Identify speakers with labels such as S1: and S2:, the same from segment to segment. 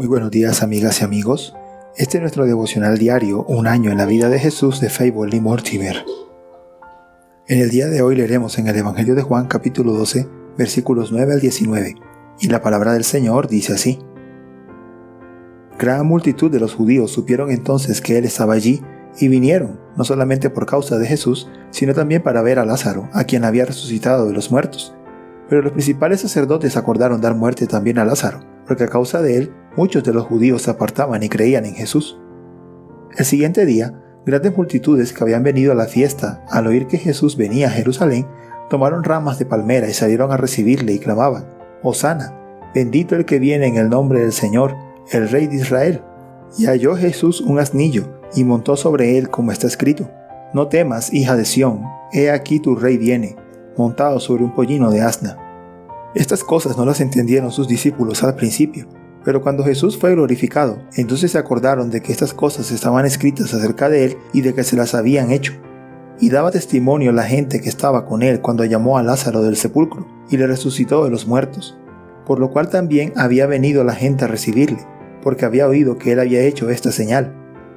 S1: Muy buenos días, amigas y amigos. Este es nuestro devocional diario, un año en la vida de Jesús, de Fable y Mortimer. En el día de hoy leeremos en el Evangelio de Juan capítulo 12, versículos 9 al 19, y la palabra del Señor dice así. Gran multitud de los judíos supieron entonces que Él estaba allí, y vinieron, no solamente por causa de Jesús, sino también para ver a Lázaro, a quien había resucitado de los muertos. Pero los principales sacerdotes acordaron dar muerte también a Lázaro, porque a causa de él, muchos de los judíos se apartaban y creían en Jesús. El siguiente día, grandes multitudes que habían venido a la fiesta, al oír que Jesús venía a Jerusalén, tomaron ramas de palmera y salieron a recibirle y clamaban: Hosana, bendito el que viene en el nombre del Señor, el Rey de Israel. Y halló Jesús un asnillo, y montó sobre él, como está escrito: No temas, hija de Sión, he aquí tu rey viene, montado sobre un pollino de asna. Estas cosas no las entendieron sus discípulos al principio, pero cuando Jesús fue glorificado, entonces se acordaron de que estas cosas estaban escritas acerca de él y de que se las habían hecho. Y daba testimonio la gente que estaba con él cuando llamó a Lázaro del sepulcro y le resucitó de los muertos, por lo cual también había venido la gente a recibirle, porque había oído que él había hecho esta señal.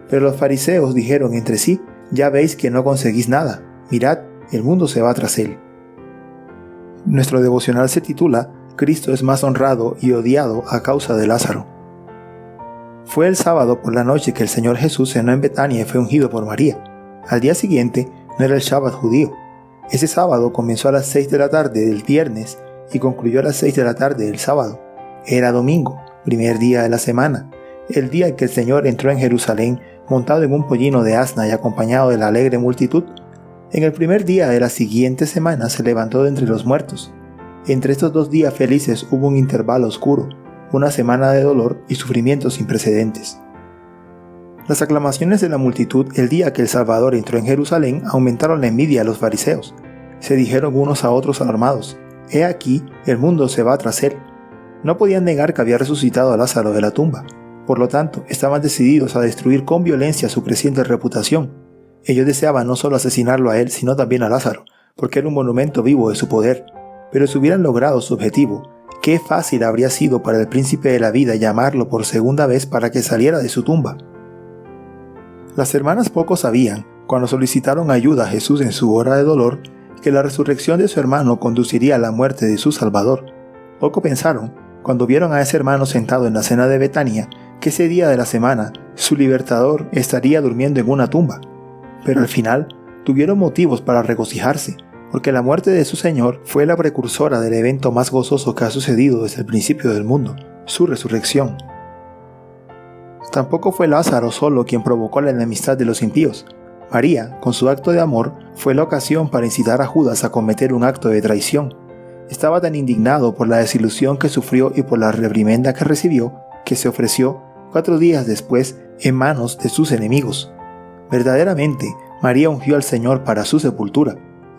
S1: Pero los fariseos dijeron entre sí: Ya veis que no conseguís nada, mirad, el mundo se va tras él. Nuestro devocional se titula Cristo es más honrado y odiado a causa de Lázaro. Fue el sábado por la noche que el Señor Jesús cenó en Betania y fue ungido por María. Al día siguiente no era el Shabbat judío. Ese sábado comenzó a las 6 de la tarde del viernes y concluyó a las 6 de la tarde del sábado. Era domingo, primer día de la semana, el día en que el Señor entró en Jerusalén montado en un pollino de asna y acompañado de la alegre multitud. En el primer día de la siguiente semana se levantó de entre los muertos. Entre estos 2 días felices hubo un intervalo oscuro, una semana de dolor y sufrimiento sin precedentes. Las aclamaciones de la multitud el día que el Salvador entró en Jerusalén aumentaron la envidia a los fariseos. Se dijeron unos a otros alarmados: He aquí, el mundo se va tras él. No podían negar que había resucitado a Lázaro de la tumba. Por lo tanto, estaban decididos a destruir con violencia su creciente reputación. Ellos deseaban no solo asesinarlo a él, sino también a Lázaro, porque era un monumento vivo de su poder. Pero si hubieran logrado su objetivo, qué fácil habría sido para el príncipe de la vida llamarlo por segunda vez para que saliera de su tumba. Las hermanas poco sabían, cuando solicitaron ayuda a Jesús en su hora de dolor, que la resurrección de su hermano conduciría a la muerte de su Salvador. Poco pensaron, cuando vieron a ese hermano sentado en la cena de Betania, que ese día de la semana, su libertador estaría durmiendo en una tumba. Pero al final, tuvieron motivos para regocijarse, porque la muerte de su Señor fue la precursora del evento más gozoso que ha sucedido desde el principio del mundo, su resurrección. Tampoco fue Lázaro solo quien provocó la enemistad de los impíos. María, con su acto de amor, fue la ocasión para incitar a Judas a cometer un acto de traición. Estaba tan indignado por la desilusión que sufrió y por la reprimenda que recibió, que se ofreció 4 días después en manos de sus enemigos. Verdaderamente, María ungió al Señor para su sepultura.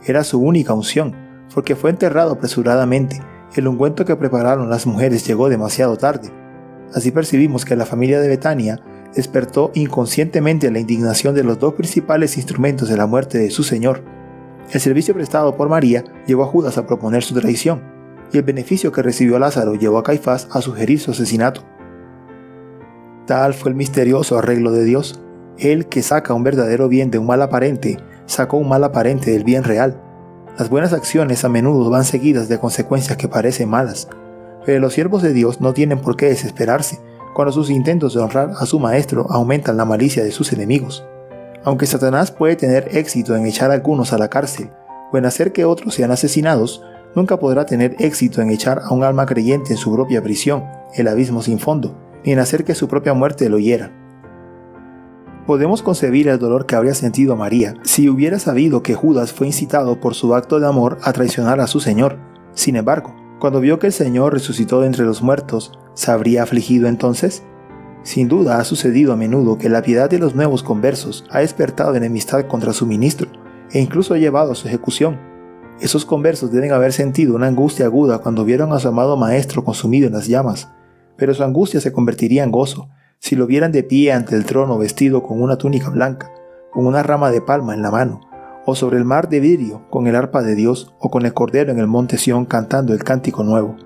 S1: Era su única unción, porque fue enterrado apresuradamente. El ungüento que prepararon las mujeres llegó demasiado tarde. Así percibimos que la familia de Betania despertó inconscientemente la indignación de los 2 principales instrumentos de la muerte de su Señor. El servicio prestado por María llevó a Judas a proponer su traición, y el beneficio que recibió Lázaro llevó a Caifás a sugerir su asesinato. Tal fue el misterioso arreglo de Dios. Él que saca un verdadero bien de un mal aparente, sacó un mal aparente del bien real. Las buenas acciones a menudo van seguidas de consecuencias que parecen malas, pero los siervos de Dios no tienen por qué desesperarse cuando sus intentos de honrar a su maestro aumentan la malicia de sus enemigos. Aunque Satanás puede tener éxito en echar a algunos a la cárcel o en hacer que otros sean asesinados, nunca podrá tener éxito en echar a un alma creyente en su propia prisión, el abismo sin fondo, ni en hacer que su propia muerte lo hiera. Podemos concebir el dolor que habría sentido María si hubiera sabido que Judas fue incitado por su acto de amor a traicionar a su Señor. Sin embargo, cuando vio que el Señor resucitó de entre los muertos, ¿se habría afligido entonces? Sin duda ha sucedido a menudo que la piedad de los nuevos conversos ha despertado enemistad contra su ministro e incluso ha llevado a su ejecución. Esos conversos deben haber sentido una angustia aguda cuando vieron a su amado maestro consumido en las llamas, pero su angustia se convertiría en gozo si lo vieran de pie ante el trono vestido con una túnica blanca, con una rama de palma en la mano, o sobre el mar de vidrio con el arpa de Dios, o con el Cordero en el monte Sión cantando el cántico nuevo.